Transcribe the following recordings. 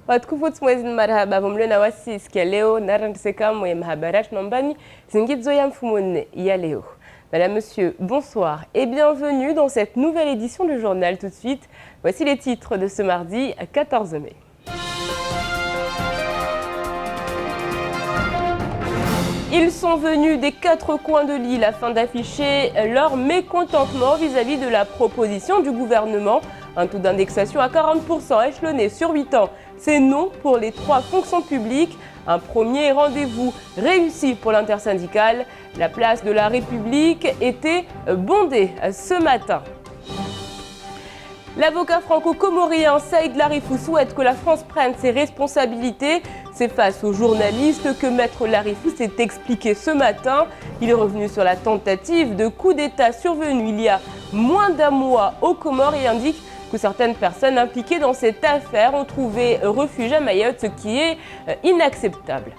Watukufu mwezi marhaba vumlena wasi sikia leo narandiseka mwe mahabarat nombani zingidzo ya mfumone ya leo. Madame, Monsieur, bonsoir et bienvenue dans cette nouvelle édition du journal. Tout de suite, voici les titres de ce mardi 14 mai. Ils sont venus des quatre coins de l'île afin d'afficher leur mécontentement vis-à-vis de la proposition du gouvernement. Un taux d'indexation à 40% échelonné sur 8 ans. C'est non pour les 3 fonctions publiques. Un premier rendez-vous réussi pour l'intersyndicale. La place de la République était bondée ce matin. L'avocat franco-comorien Saïd Larifou souhaite que la France prenne ses responsabilités. C'est face aux journalistes que Maître Larifou s'est expliqué ce matin. Il est revenu sur la tentative de coup d'État survenue il y a moins d'un mois aux Comores et indique que certaines personnes impliquées dans cette affaire ont trouvé refuge à Mayotte, ce qui est inacceptable.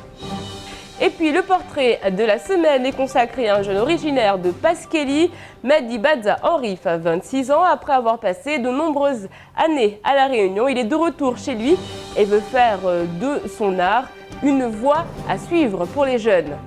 Et puis le portrait de la semaine est consacré à un jeune originaire de Pasquelly, Madi Badza Henrif, 26 ans. Après avoir passé de nombreuses années à La Réunion, il est de retour chez lui et veut faire de son art une voie à suivre pour les jeunes.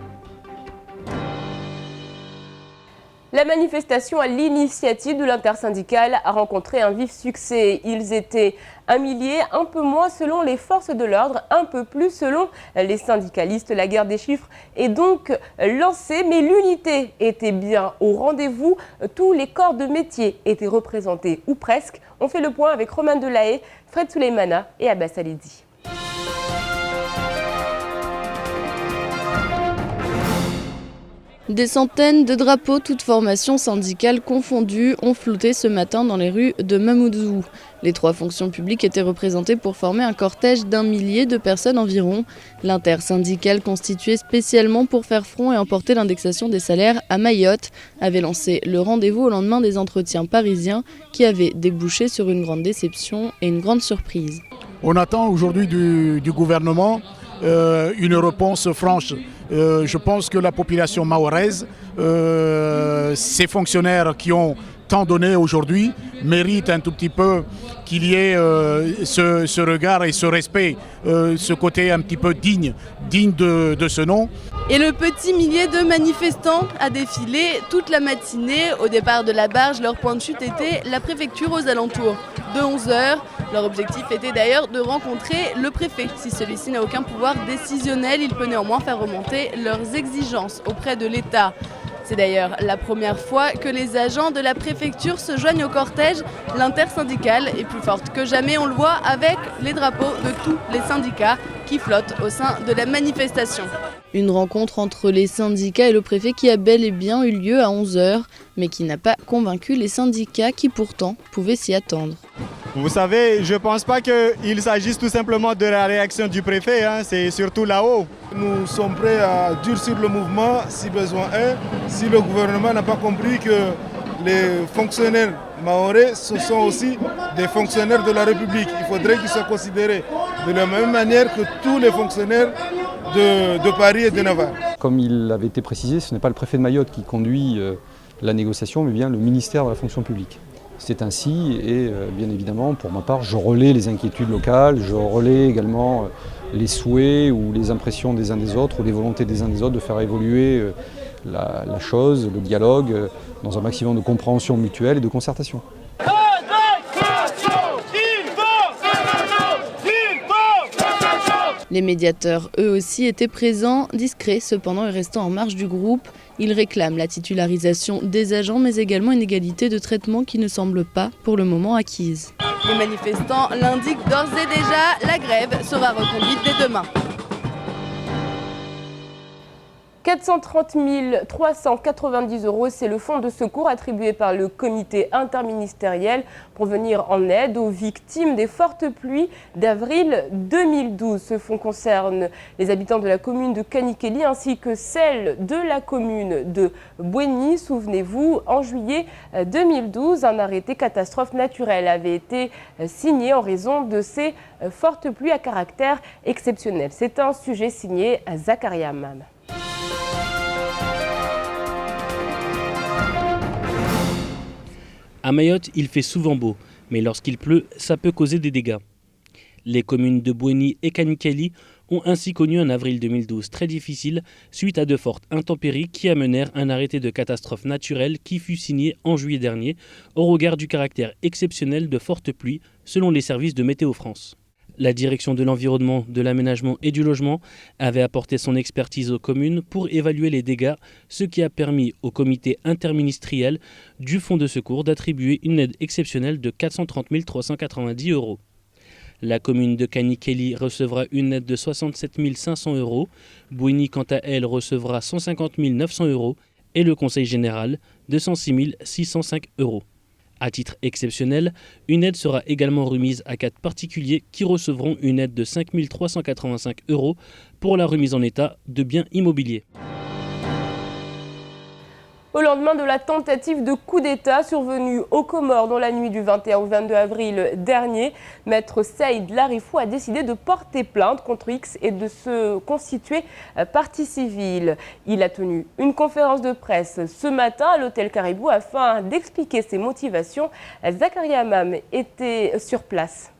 La manifestation à l'initiative de l'intersyndicale a rencontré un vif succès. Ils étaient 1 millier, un peu moins selon les forces de l'ordre, un peu plus selon les syndicalistes. La guerre des chiffres est donc lancée, mais l'unité était bien au rendez-vous. Tous les corps de métier étaient représentés, ou presque. On fait le point avec Romain Delahaye, Fred Souleymana et Abbas Alidi. Des centaines de drapeaux, toutes formations syndicales confondues, ont flotté ce matin dans les rues de Mamoudzou. Les 3 fonctions publiques étaient représentées pour former un cortège d'1 millier de personnes environ. L'intersyndicale, constituée spécialement pour faire front et emporter l'indexation des salaires à Mayotte, avait lancé le rendez-vous au lendemain des entretiens parisiens qui avaient débouché sur une grande déception et une grande surprise. On attend aujourd'hui du gouvernement une réponse franche. Je pense que la population mahoraise, ces fonctionnaires qui ont tant donné aujourd'hui, méritent un tout petit peu qu'il y ait ce regard et ce respect, ce côté un petit peu digne de ce nom. Et le petit millier de manifestants a défilé toute la matinée. Au départ de la barge, leur point de chute était la préfecture aux alentours de 11h. Leur objectif était d'ailleurs de rencontrer le préfet. Si celui-ci n'a aucun pouvoir décisionnel, il peut néanmoins faire remonter leurs exigences auprès de l'État. C'est d'ailleurs la première fois que les agents de la préfecture se joignent au cortège. L'intersyndicale est plus forte que jamais, on le voit avec les drapeaux de tous les syndicats qui flottent au sein de la manifestation. Une rencontre entre les syndicats et le préfet qui a bel et bien eu lieu à 11h, mais qui n'a pas convaincu les syndicats qui pourtant pouvaient s'y attendre. Vous savez, je ne pense pas qu'il s'agisse tout simplement de la réaction du préfet, c'est surtout là-haut. Nous sommes prêts à durcir le mouvement si besoin est, si le gouvernement n'a pas compris que les fonctionnaires mahorais, ce sont aussi des fonctionnaires de la République. Il faudrait qu'ils soient considérés de la même manière que tous les fonctionnaires de Paris et de Navarre. Comme il avait été précisé, ce n'est pas le préfet de Mayotte qui conduit la négociation, mais bien le ministère de la fonction publique. C'est ainsi et bien évidemment, pour ma part, je relais les inquiétudes locales, je relais également les souhaits ou les impressions des uns des autres ou les volontés des uns des autres de faire évoluer la chose, le dialogue, dans un maximum de compréhension mutuelle et de concertation. Les médiateurs, eux aussi, étaient présents, discrets cependant et restant en marge du groupe. Ils réclament la titularisation des agents, mais également une égalité de traitement qui ne semble pas, pour le moment, acquise. Les manifestants l'indiquent d'ores et déjà, la grève sera reconduite dès demain. 430 390 €, c'est le fonds de secours attribué par le comité interministériel pour venir en aide aux victimes des fortes pluies d'avril 2012. Ce fonds concerne les habitants de la commune de Kanikeli ainsi que celle de la commune de Bouéni. Souvenez-vous, en juillet 2012, un arrêté catastrophe naturelle avait été signé en raison de ces fortes pluies à caractère exceptionnel. C'est un sujet signé Zakaria Hammam. À Mayotte, il fait souvent beau, mais lorsqu'il pleut, ça peut causer des dégâts. Les communes de Bouéni et Kanikeli ont ainsi connu un avril 2012 très difficile suite à de fortes intempéries qui amenèrent un arrêté de catastrophe naturelle qui fut signé en juillet dernier au regard du caractère exceptionnel de fortes pluies selon les services de Météo France. La direction de l'environnement, de l'aménagement et du logement avait apporté son expertise aux communes pour évaluer les dégâts, ce qui a permis au comité interministériel du fonds de secours d'attribuer une aide exceptionnelle de 430 390 €. La commune de Kanikeli recevra une aide de 67 500 €, Bouéni quant à elle recevra 150 900 € et le Conseil général 206 605 €. À titre exceptionnel, une aide sera également remise à 4 particuliers qui recevront une aide de 5 385 € pour la remise en état de biens immobiliers. Au lendemain de la tentative de coup d'État survenue aux Comores dans la nuit du 21 au 22 avril dernier, Maître Saïd Larifou a décidé de porter plainte contre X et de se constituer partie civile. Il a tenu une conférence de presse ce matin à l'hôtel Caribou afin d'expliquer ses motivations. Zakaria Amam était sur place.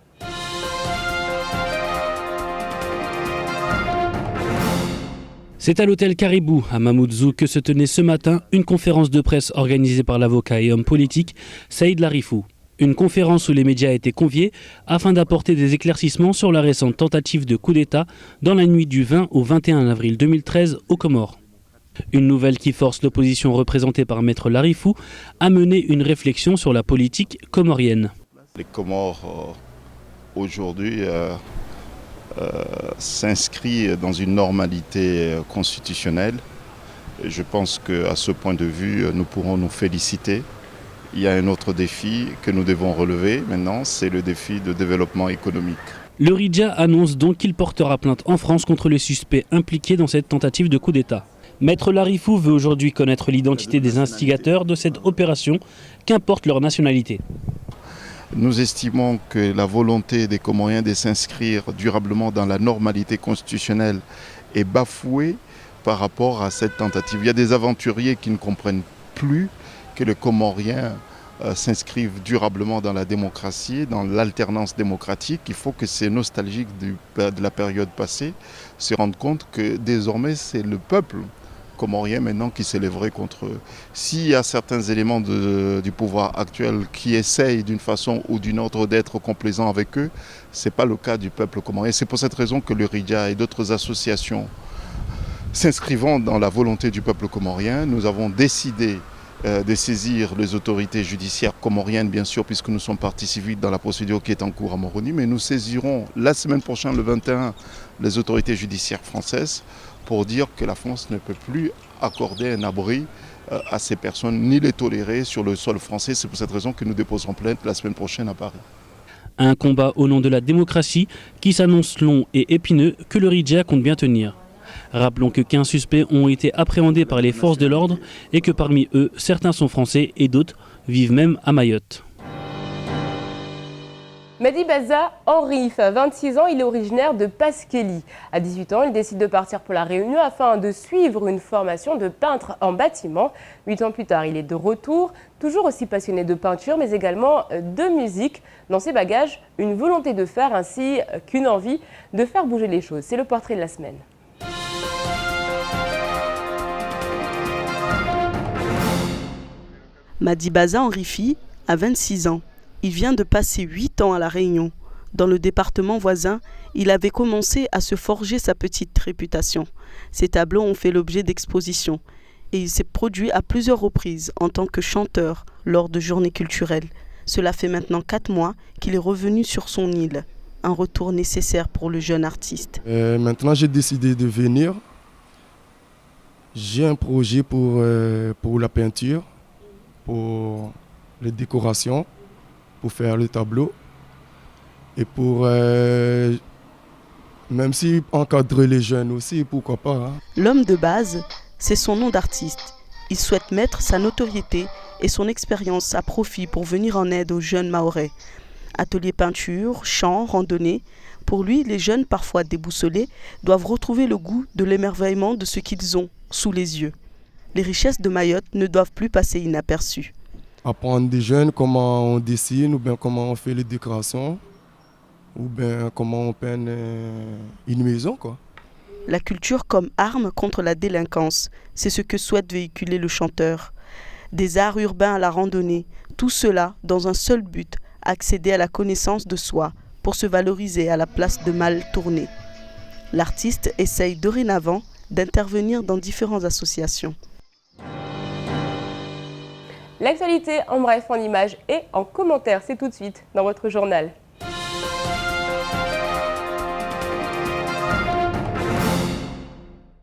C'est à l'hôtel Caribou, à Mamoudzou, que se tenait ce matin une conférence de presse organisée par l'avocat et homme politique Saïd Larifou. Une conférence où les médias étaient conviés afin d'apporter des éclaircissements sur la récente tentative de coup d'État dans la nuit du 20 au 21 avril 2013 aux Comores. Une nouvelle qui force l'opposition représentée par Maître Larifou à mener une réflexion sur la politique comorienne. Les Comores aujourd'hui s'inscrit dans une normalité constitutionnelle. Et je pense qu'à ce point de vue, nous pourrons nous féliciter. Il y a un autre défi que nous devons relever maintenant, c'est le défi de développement économique. Le RIDJA annonce donc qu'il portera plainte en France contre les suspects impliqués dans cette tentative de coup d'État. Maître Larifou veut aujourd'hui connaître l'identité des instigateurs de cette opération, qu'importe leur nationalité. Nous estimons que la volonté des Comoriens de s'inscrire durablement dans la normalité constitutionnelle est bafouée par rapport à cette tentative. Il y a des aventuriers qui ne comprennent plus que les Comoriens s'inscrivent durablement dans la démocratie, dans l'alternance démocratique. Il faut que ces nostalgiques de la période passée se rendent compte que désormais c'est le peuple comorien maintenant qui s'élèverait contre eux. S'il y a certains éléments du pouvoir actuel qui essayent d'une façon ou d'une autre d'être complaisants avec eux, ce n'est pas le cas du peuple comorien. C'est pour cette raison que le RIDJA et d'autres associations s'inscrivant dans la volonté du peuple comorien, nous avons décidé de saisir les autorités judiciaires comoriennes, bien sûr, puisque nous sommes partie civile dans la procédure qui est en cours à Moroni, mais nous saisirons la semaine prochaine, le 21, les autorités judiciaires françaises pour dire que la France ne peut plus accorder un abri à ces personnes, ni les tolérer sur le sol français. C'est pour cette raison que nous déposerons plainte la semaine prochaine à Paris. Un combat au nom de la démocratie qui s'annonce long et épineux que le RIDJA compte bien tenir. Rappelons que 15 suspects ont été appréhendés par les forces de l'ordre et que parmi eux, certains sont français et d'autres vivent même à Mayotte. Mehdi Baza Henrif, à 26 ans, il est originaire de Pasqueli. À 18 ans, il décide de partir pour la Réunion afin de suivre une formation de peintre en bâtiment. 8 ans plus tard, il est de retour, toujours aussi passionné de peinture, mais également de musique. Dans ses bagages, une volonté de faire ainsi qu'une envie de faire bouger les choses. C'est le portrait de la semaine. Mehdi Baza Henrifi a 26 ans. Il vient de passer 8 ans à La Réunion. Dans le département voisin, il avait commencé à se forger sa petite réputation. Ses tableaux ont fait l'objet d'expositions et il s'est produit à plusieurs reprises en tant que chanteur lors de journées culturelles. Cela fait maintenant 4 mois qu'il est revenu sur son île. Un retour nécessaire pour le jeune artiste. Maintenant, j'ai décidé de venir. J'ai un projet pour la peinture, pour les décorations, pour faire le tableau et pour même si encadrer les jeunes aussi, pourquoi pas. Hein. L'homme de base, c'est son nom d'artiste. Il souhaite mettre sa notoriété et son expérience à profit pour venir en aide aux jeunes mahorais. Atelier peinture, chant, randonnée. Pour lui, les jeunes, parfois déboussolés, doivent retrouver le goût de l'émerveillement de ce qu'ils ont sous les yeux. Les richesses de Mayotte ne doivent plus passer inaperçues. Apprendre des jeunes comment on dessine ou bien comment on fait les décorations. ou bien comment on peint une maison, quoi. La culture comme arme contre la délinquance, c'est ce que souhaite véhiculer le chanteur. Des arts urbains à la randonnée, tout cela dans un seul but, accéder à la connaissance de soi pour se valoriser à la place de mal tourné. L'artiste essaye dorénavant d'intervenir dans différentes associations. L'actualité en bref, en images et en commentaires, c'est tout de suite dans votre journal.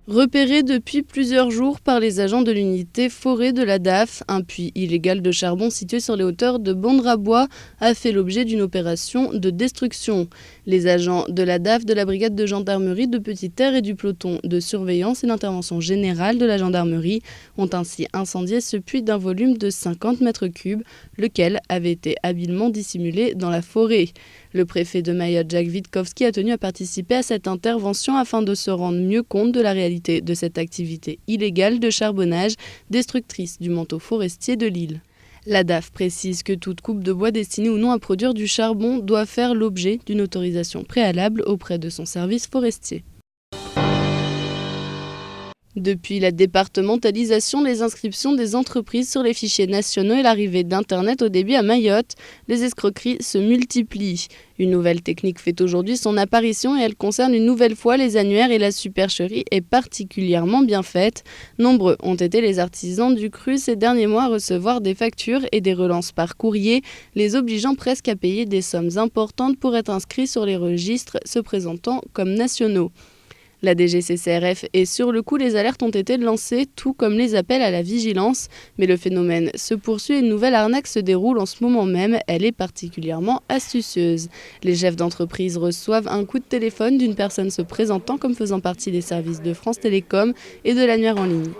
Repéré depuis plusieurs jours par les agents de l'unité forêt de la DAF, un puits illégal de charbon situé sur les hauteurs de Bandrabois a fait l'objet d'une opération de destruction. Les agents de la DAF, de la brigade de gendarmerie de Petite-Terre et du peloton de surveillance et d'intervention générale de la gendarmerie ont ainsi incendié ce puits d'un volume de 50 mètres cubes, lequel avait été habilement dissimulé dans la forêt. Le préfet de Mayotte, Jacques Witkowski, a tenu à participer à cette intervention afin de se rendre mieux compte de la réalité de cette activité illégale de charbonnage destructrice du manteau forestier de l'île. La DAF précise que toute coupe de bois destinée ou non à produire du charbon doit faire l'objet d'une autorisation préalable auprès de son service forestier. Depuis la départementalisation des inscriptions des entreprises sur les fichiers nationaux et l'arrivée d'Internet au débit à Mayotte, les escroqueries se multiplient. Une nouvelle technique fait aujourd'hui son apparition et elle concerne une nouvelle fois les annuaires et la supercherie est particulièrement bien faite. Nombreux ont été les artisans du cru ces derniers mois à recevoir des factures et des relances par courrier, les obligeant presque à payer des sommes importantes pour être inscrits sur les registres se présentant comme nationaux. La DGCCRF est sur le coup, les alertes ont été lancées, tout comme les appels à la vigilance. Mais le phénomène se poursuit et une nouvelle arnaque se déroule en ce moment même. Elle est particulièrement astucieuse. Les chefs d'entreprise reçoivent un coup de téléphone d'une personne se présentant comme faisant partie des services de France Télécom et de l'annuaire en ligne.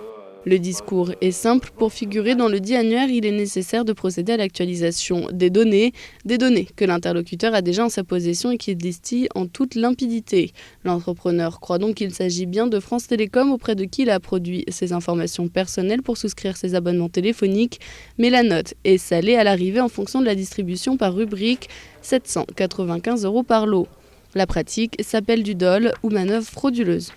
Le discours est simple. Pour figurer dans le dit annuaire, il est nécessaire de procéder à l'actualisation des données que l'interlocuteur a déjà en sa possession et qu'il distille en toute limpidité. L'entrepreneur croit donc qu'il s'agit bien de France Télécom auprès de qui il a produit ses informations personnelles pour souscrire ses abonnements téléphoniques, mais la note est salée à l'arrivée en fonction de la distribution par rubrique, 795 € par lot. La pratique s'appelle du dol ou manœuvre frauduleuse.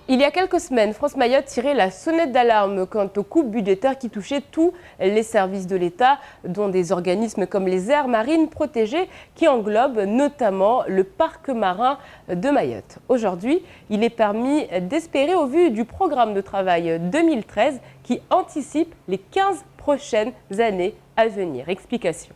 Il y a quelques semaines, France Mayotte tirait la sonnette d'alarme quant aux coupes budgétaires qui touchaient tous les services de l'État, dont des organismes comme les aires marines protégées qui englobent notamment le parc marin de Mayotte. Aujourd'hui, il est permis d'espérer au vu du programme de travail 2013 qui anticipe les 15 prochaines années à venir. Explication.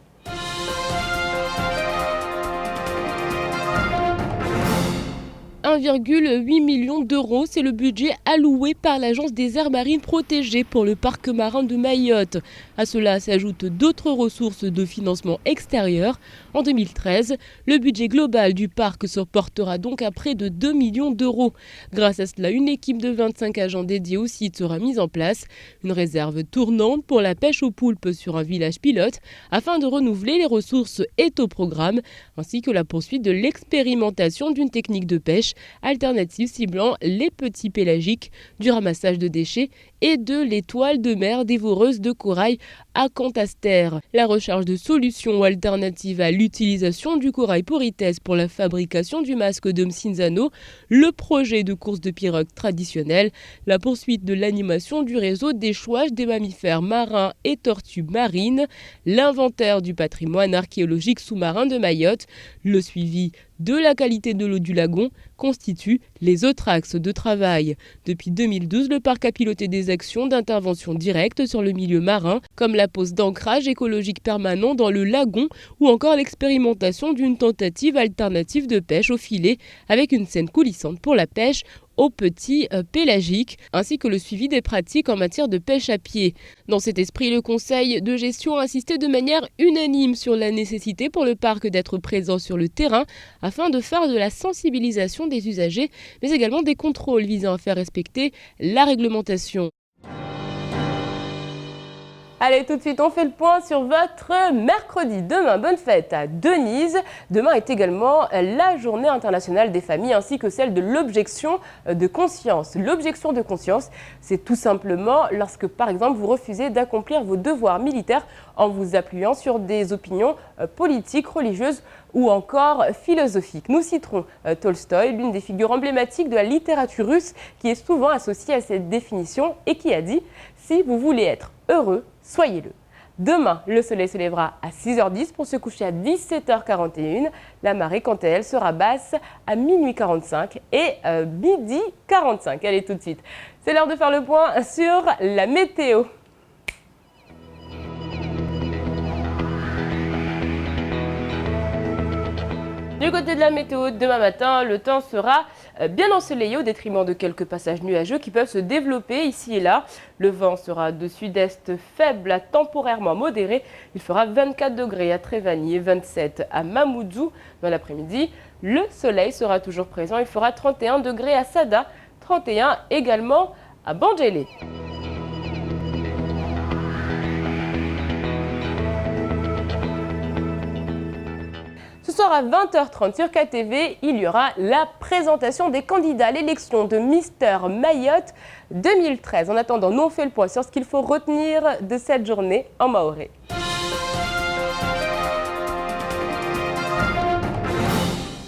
1,8 million d'euros, c'est le budget alloué par l'Agence des aires marines protégées pour le parc marin de Mayotte. À cela s'ajoutent d'autres ressources de financement extérieur. En 2013, le budget global du parc se portera donc à près de 2 millions d'euros. Grâce à cela, une équipe de 25 agents dédiés au site sera mise en place. Une réserve tournante pour la pêche aux poulpes sur un village pilote afin de renouveler les ressources est au programme, ainsi que la poursuite de l'expérimentation d'une technique de pêche alternative ciblant les petits pélagiques, du ramassage de déchets et de l'étoile de mer dévoreuse de corail à Cantastère. La recherche de solutions alternatives à l'utilisation du corail porites pour la fabrication du masque de Mcinzano, le projet de course de pirogue traditionnelle, la poursuite de l'animation du réseau d'échouage des mammifères marins et tortues marines, l'inventaire du patrimoine archéologique sous-marin de Mayotte, le suivi de la qualité de l'eau du lagon constituent les autres axes de travail. Depuis 2012, le parc a piloté des actions d'intervention directe sur le milieu marin, comme la pose d'ancrage écologique permanent dans le lagon ou encore l'expérimentation d'une tentative alternative de pêche au filet avec une scène coulissante pour la pêche aux petits pélagiques, ainsi que le suivi des pratiques en matière de pêche à pied. Dans cet esprit, le conseil de gestion a insisté de manière unanime sur la nécessité pour le parc d'être présent sur le terrain afin de faire de la sensibilisation des usagers, mais également des contrôles visant à faire respecter la réglementation. Allez, tout de suite, on fait le point sur votre mercredi. Demain, bonne fête à Denise. Demain est également la journée internationale des familles ainsi que celle de l'objection de conscience. L'objection de conscience, c'est tout simplement lorsque, par exemple, vous refusez d'accomplir vos devoirs militaires en vous appuyant sur des opinions politiques, religieuses ou encore philosophiques. Nous citerons Tolstoï, l'une des figures emblématiques de la littérature russe qui est souvent associée à cette définition et qui a dit « Si vous voulez être heureux, soyez-le ». Demain, le soleil se lèvera à 6h10 pour se coucher à 17h41. La marée, quant à elle, sera basse à minuit 45 et midi 45. Allez, tout de suite. C'est l'heure de faire le point sur la météo. Du côté de la météo, demain matin, le temps sera bien ensoleillé au détriment de quelques passages nuageux qui peuvent se développer ici et là. Le vent sera de sud-est faible à temporairement modéré. Il fera 24 degrés à Trévani et 27 à Mamoudzou. Dans l'après-midi, le soleil sera toujours présent. Il fera 31 degrés à Sada, 31 également à Bandjélé. Ce soir à 20h30 sur KTV, il y aura la présentation des candidats à l'élection de Mister Mayotte 2013. En attendant, nous on fait le point sur ce qu'il faut retenir de cette journée en maoré.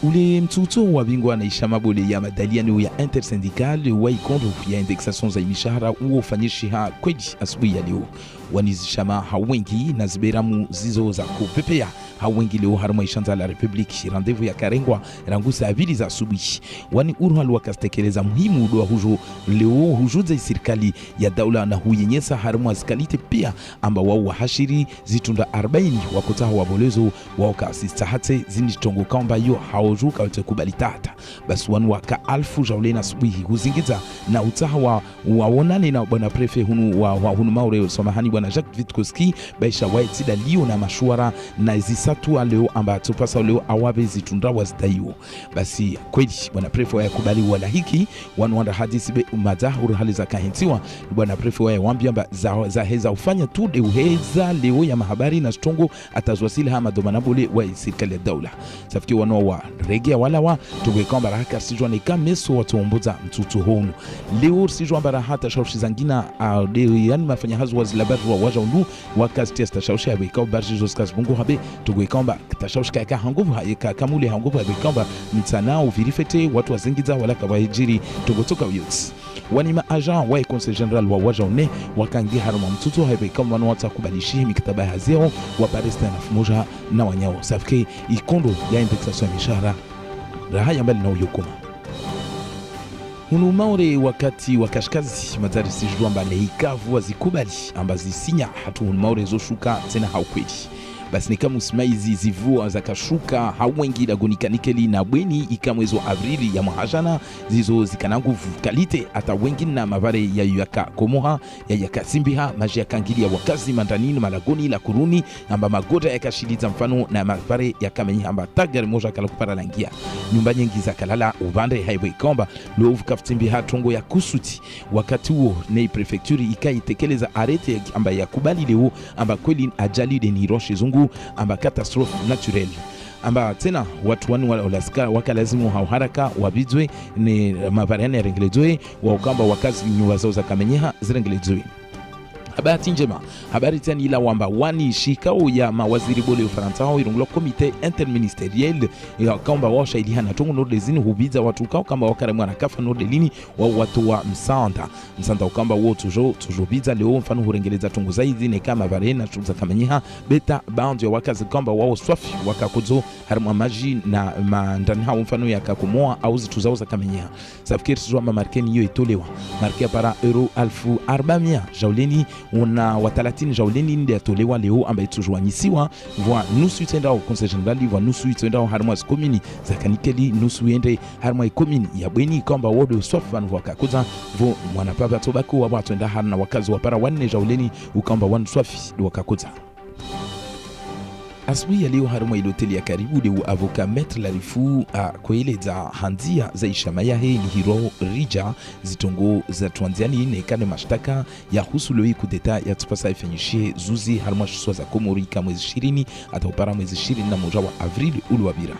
Ule mtoto wa bingwa anaisha mabole ya madaliano ya intersyndical wa ikondo ya indexation za mishahara uofanyisha kweli asubuhi ya leo. Wanizishama hawengi na ziberamu zizo za kupepea hawengi leo harma ishanza la Republiki rendezvous ya Karengwa rangusa abili za asubuhi. Wani urhalu wakastekeleza muhimu doa hujo leo hujuza serikali ya daula na huyenyesa harma askalite pia amba wao wahashiri zitunda 40 wakotaha wabolezo wao kasista hate zinitongo kamba yo haojuka utakubali tata basi wanu waka alfu jaulena asubuhi huzingiza na utaha waonane na bwana prefe hunu maure somahani bwana Jacques Vitkoski baisha waitida lio na mashuara na zisatu leo amba tupasa leo awabe zitunda wazidaiwo basi kweli bwana prefe yakubali wala hiki wanu wanda hadisi be madahuru hali za kahentiwa bwana prefe wambia amba za heza ufanya tu de uheza leo ya mahabari na stongo atazwasili hama domanabole wa serikali ya daula safiki wanu wa regea wala wa tugweka baraka sijwa ni kameso watuomboza mtutu honu leo sijwa barahata shaushi zangina leo yani mafanya hazo wazilabaru wa waja undu wakati testa shaushi ya weka barji joskas bungu habe tugweka tashaushi kaka hanguvu haika kamule hanguvu habekamba mtsanao virifete watu wazingiza wala kabahijiri tugotoka uyuts wani maajan wa conseil general wa waja une wakangi haruma mtutu habekamba wanu watakubalishi mikitaba hazeo wa paresta na fumoja na wanyao safike ikondo ya indexation ya mishahara rahaya mbali na uyokuma hunu maure wakati wakashkazi madari sijua mbale ikavu wazikubali ambazi sinya hatu hunu maure zoshuka tena haukweli basi ni kama usimaizi zivua za kashuka hawengi lagonika nikeli na bweni ikamwezo avrili ya mahajana zizo zikananguvu kalite hata wengi na mavare ya yaka komoha ya yaka simbiha maji ya kangili ya wakazi mandanini malagoni la kuruni amba magoda ya kashiliza mfano na mavare ya kamenyi amba tagar moja kala kupara langia nyumba nyingi za kalala ubande haiwe ikomba loovu kaftimbiha tongo ya kusuti wakati huo nei prefecture ikaitekeleza arete amba ya kubali leo amba kweli ajali de niroshe zungu amba catastrophe naturelle amba tena watu wanu walaska wakalazimu hauharaka wabizwe ni mavariana ya rengelezwe wa ukamba wakazi nyumba zao za kamenyeha zirengelezwe. Habari njema habari tena ila wamba wani shikao ya mawaziri bole Ufaransa hao irungulo komite interministeriel ya kamba wao shahidi hana tongo norde zini hubiza watu kao kamba wakare mwana kafa norde lini wa watu wa msanda ukamba wao tujo biza leo mfano hurengeleza tongo zaidi ne kama varena tuza kamenyeha beta band ya wakazi kamba wao swafi wakakozo harma maji na mandani hao mfano ya kakumoa au zituzao za kamenyeha safikiri tujua mamarkeni hiyo itolewa markia para euro 1400 jauleni una watalatini jauleni ndia tolewa leo ambaye tujuanyisiwa vwa nusu itenda au conseil general vwa nusu itenda au harma komini za kanikeli nusu ende harma komini ya bweni kamba wodo sofan vwa kakuza vo mwana papa tobako wa watu enda harna wakazi wa para wanne jauleni ukamba wan swafi wakakuza Asubuhi ya leo haruma ile hoteli ya karibu leo avoka Maître Larifu kueleza handia za ishamayahe ni hiro rija zitongo za tuanziani nekane mashtaka ya husu leo kudeta ya tupasa ifanyishie zuzi haruma shuswa za Komorika mwezi 20 ataupara mwezi 21 wa Avril uluwabira.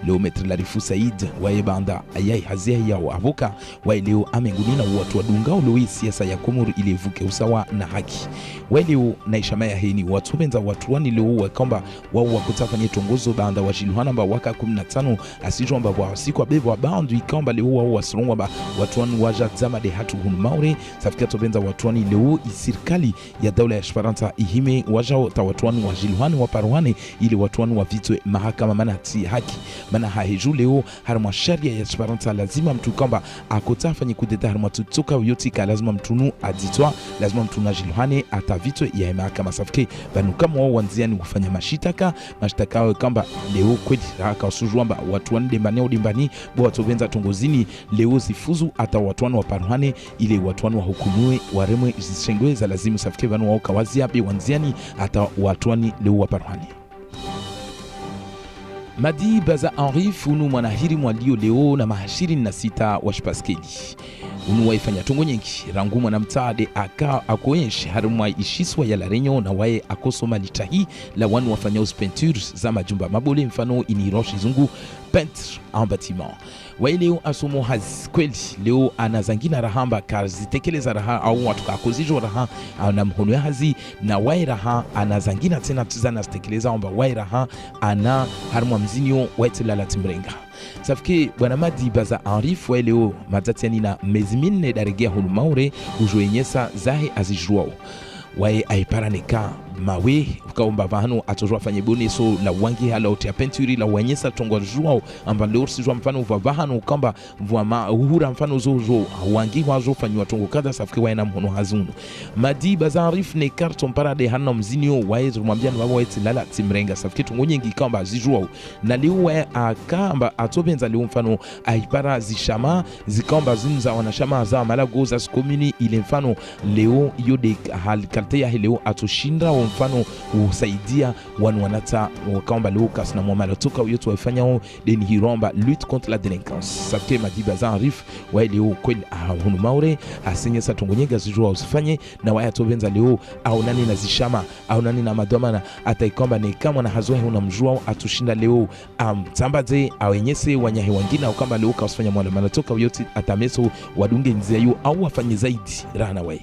Leo Maître Larifu Said wae banda ayai hazia ya avoka wae leo amengunina watu wadunga leo siasa ya Komoro ile vuke usawa na haki. Wae leo na ishamayahe ni watu benza watu wani leo wakamba wao wakutafanya tongozo banda wa Jilhana ba waka 15 asijomba wa siku abebwa bandu ikamba leo wao wasirongwa ba watu wanu waja zamade hatu hunu maure safika tobenza watu wani leo isirikali ya daula ya Esperanza ihime waja ta watu wanu wa Jilhana wa parwane ili watu wanu wa vitwe mahakama manati haki mana haheju leo harma sharia ya Esperanza lazima mtu kamba akutafanya kudeta harma tutoka yotika lazima mtunu aditwa lazima mtu na Jilhana atavitwe ya mahakama safike banu kama wao wanziani kufanya mashtaka kamba leo kweli raka usujwamba watu wande mbani udimbani bo watu benza tongozini leo zifuzu ata watu wa parwane ile watu wa hukumiwe waremwe zishengwe za lazimu safike banu wao kawazi abe wanziani ata watu leo wa parwane. Madi Baza Henri funu mwanahiri mwalio leo na mahashiri na sita washipaskeli unu waifanya tongo nyingi rangu mwana mtaade akoenshi harumwa ishiswa ya larenyo na wae akosoma litahi la wanu wafanya peinture za majumba mabole mfano iniroshi zungu peintre en bâtiment. Wae leo asomo hazi kweli leo anazangina rahamba kazitekeleza raha au watu kakozijo raha na mhono ya hazi na wae raha anazangina tena tizana zitekeleza amba wae raha ana harumwa mzinio waitila la timrenga. Safike bwana Madi Baza Henri fwe leo matatiani na mezimine daregea hulu maure ujoenyesa zahe azijruao. Wae aiparaneka mawe ukaomba vahano atojua fanye boni so la wangi hala otia penturi la wanyesa tongwa juao amba leo sijua mfano vavahano ukamba vwama uhura mfano zozo wangi wazo fanywa tongo kada safike wae na mhono hazunu. Madi Baza Henri ne karton parade hana mzinio wae rumambiani wawo wae tilala timrenga safike tongo nyingi kamba zijuao na leo wae akamba atobenza leo mfano aipara zishama zikamba zinza wanashama za malago za skomuni ile mfano leo yode hal kalteya leo atoshinda mfano usaidia wanu wanata wakamba leo kasi na mwamala toka uyotu waifanyao deni hiromba lutte contre la délinquance safike Madi Baza Henri wae leo kweli hunu maure asenyesa tongo nyega zijua usifanye na wae atobenza leo au nani na zishama au nani na madomana ataikamba ne kama na hazwe huna mjua atushinda leo tambaze awenyese wanyahe wangina au kamba leo kasifanya mwamala toka uyotu atameso wadunge nzeyu au wafanye zaidi rana wae.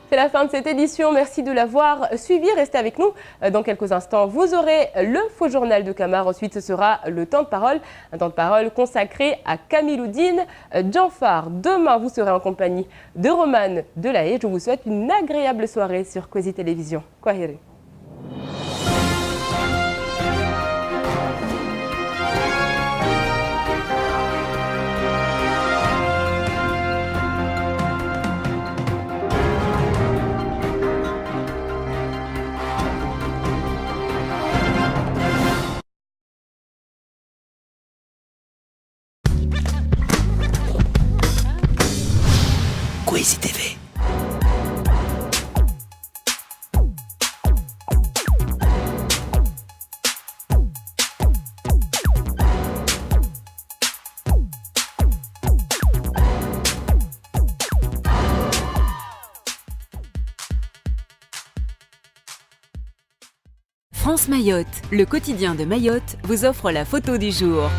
C'est la fin de cette édition, merci de l'avoir suivi. Restez avec nous. Dans quelques instants, vous aurez le faux journal de Camar. Ensuite, ce sera le temps de parole. Un temps de parole consacré à Kamiloudine Djanfar. Demain, vous serez en compagnie de Romane Delahaye. Je vous souhaite une agréable soirée sur Kwezi Télévision. Kwahiri. Kwezi TV. France Mayotte, le quotidien de Mayotte, vous offre la photo du jour.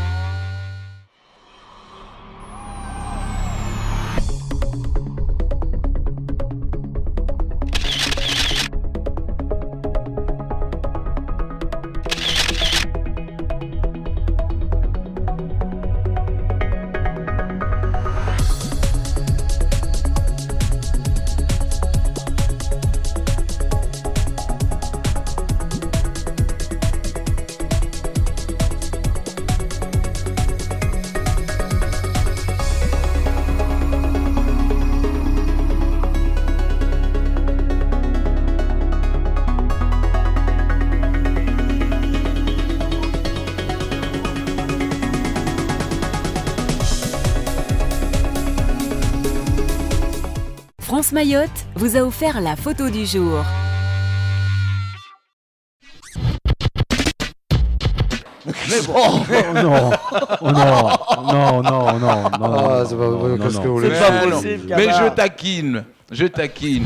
France Mayotte vous a offert la photo du jour. Mais bon. Non, C'est pas possible. Mais je taquine.